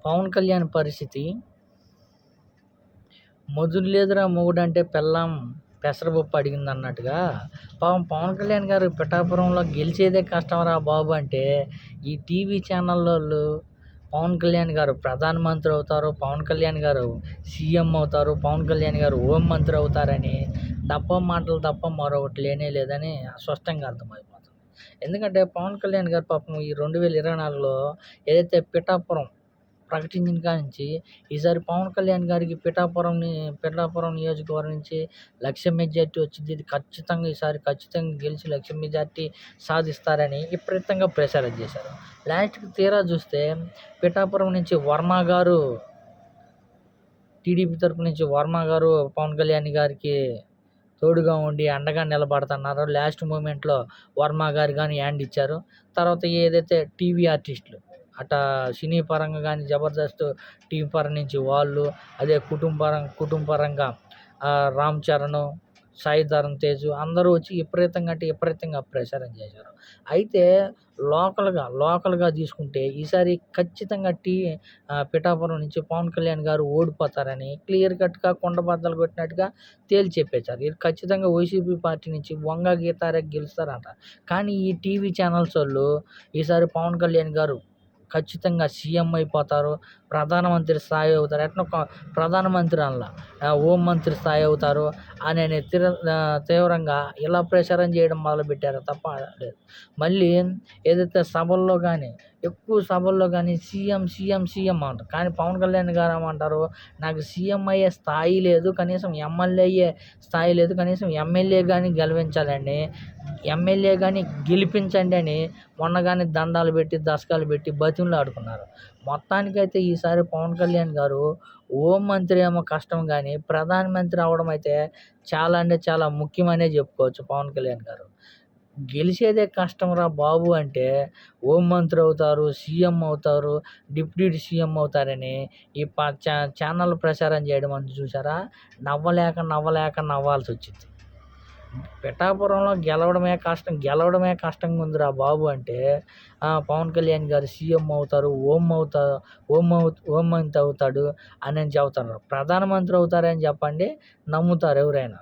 పవన్ కళ్యాణ్ పరిస్థితి మొగుడు లేదురా మొగుడంటే పెళ్ళాం పెసరపప్పు అడిగిందన్నట్టుగా పాపం పవన్ కళ్యాణ్ గారు పిఠాపురంలో గెలిచేదే కష్టంరా బాబు అంటే ఈ టీవీ ఛానళ్ళోళ్ళు పవన్ కళ్యాణ్ గారు ప్రధానమంత్రి అవుతారు, పవన్ కళ్యాణ్ గారు సీఎం అవుతారు, పవన్ కళ్యాణ్ గారు హోం మంత్రి అవుతారని డబ్బా మాటలు తప్ప మరొకటి లేనే లేదని స్పష్టంగా అర్థమైపోతుంది. ఎందుకంటే పవన్ కళ్యాణ్ గారు పాపం ఈ 2024లో ఏదైతే పిఠాపురం ప్రకటించిన కానించి ఈసారి పవన్ కళ్యాణ్ గారికి పిఠాపురం నియోజకవర్గం నుంచి 1,00,000 మెజార్టీ వచ్చింది. ఇది ఖచ్చితంగా గెలిచి 1,00,000 మెజార్టీ సాధిస్తారని విపరీతంగా ప్రచారం చేశారు. లాస్ట్‌కి తీరా చూస్తే పిఠాపురం నుంచి వర్మ గారు, టీడీపీ తరపు నుంచి వర్మ గారు పవన్ కళ్యాణ్ గారికి తోడుగా ఉండి అండగా నిలబడుతున్నారు. లాస్ట్ మూమెంట్‌లో వర్మ గారు గాని హ్యాండ్ ఇచ్చారు. తర్వాత ఏదైతే టీవీ ఆర్టిస్టులు సినీ పరంగా కానీ జబర్దస్త్ టీవీ పరం నుంచి వాళ్ళు, అదే కుటుంబపరంగా రామ్ చరణ్, సాయి ధరమ్ తేజ్ అందరూ వచ్చి విపరీతంగా ప్రచారం చేశారు. అయితే లోకల్‌గా తీసుకుంటే ఈసారి ఖచ్చితంగా పిఠాపురం నుంచి పవన్ కళ్యాణ్ గారు ఓడిపోతారని క్లియర్ కట్‌గా కుండబద్దలు కొట్టినట్టుగా తేల్చి చెప్పేశారు. ఇది ఖచ్చితంగా వైసీపీ పార్టీ నుంచి వంగ గీతారెడ్డి గెలుస్తారంట. కానీ ఈ టీవీ ఛానల్సోళ్ళు ఈసారి పవన్ కళ్యాణ్ గారు ఖచ్చితంగా సీఎం అయిపోతారు, ప్రధానమంత్రి స్థాయి అవుతారు, ప్రధానమంత్రి హోం మంత్రి స్థాయి అవుతారు అని తీవ్రంగా ఇలా ప్రచారం చేయడం మొదలుపెట్టారు తప్ప లేదు. మళ్ళీ ఏదైతే ఎక్కువ సభల్లో కానీ సీఎం అంటారు. కానీ పవన్ కళ్యాణ్ గారు ఏమంటారు, నాకు సీఎం అయ్యే స్థాయి లేదు, కనీసం ఎమ్మెల్యే అయ్యే స్థాయి లేదు, కనీసం ఎమ్మెల్యే కానీ గెలిపించండి అని మొన్న కానీ దండాలు పెట్టి దశకాలు పెట్టి బతిమలాడుకున్నారు. మొత్తానికైతే ఈసారి పవన్ కళ్యాణ్ గారు హోం మంత్రి ఏమో కష్టం కానీ ప్రధానమంత్రి అవ్వడం అయితే చాలా అంటే చాలా ముఖ్యమనే చెప్పుకోవచ్చు. పవన్ కళ్యాణ్ గారు గెలిచేదే కష్టంరా బాబు అంటే హోం మంత్రి అవుతారు, సీఎం అవుతారు, డిప్యూటీ సీఎం అవుతారని ఈ ఛానల్ ప్రచారం చేయడం అంతా చూసారా, నవ్వాల్సి వచ్చింది. పిఠాపురంలో గెలవడమే కష్టంగా ఉందిరా బాబు అంటే పవన్ కళ్యాణ్ గారు సీఎం అవుతారు, హోం మంత్రి అవుతాడు అని చెబుతారు. ప్రధానమంత్రి అవుతారని చెప్పండి, నమ్ముతారు ఎవరైనా.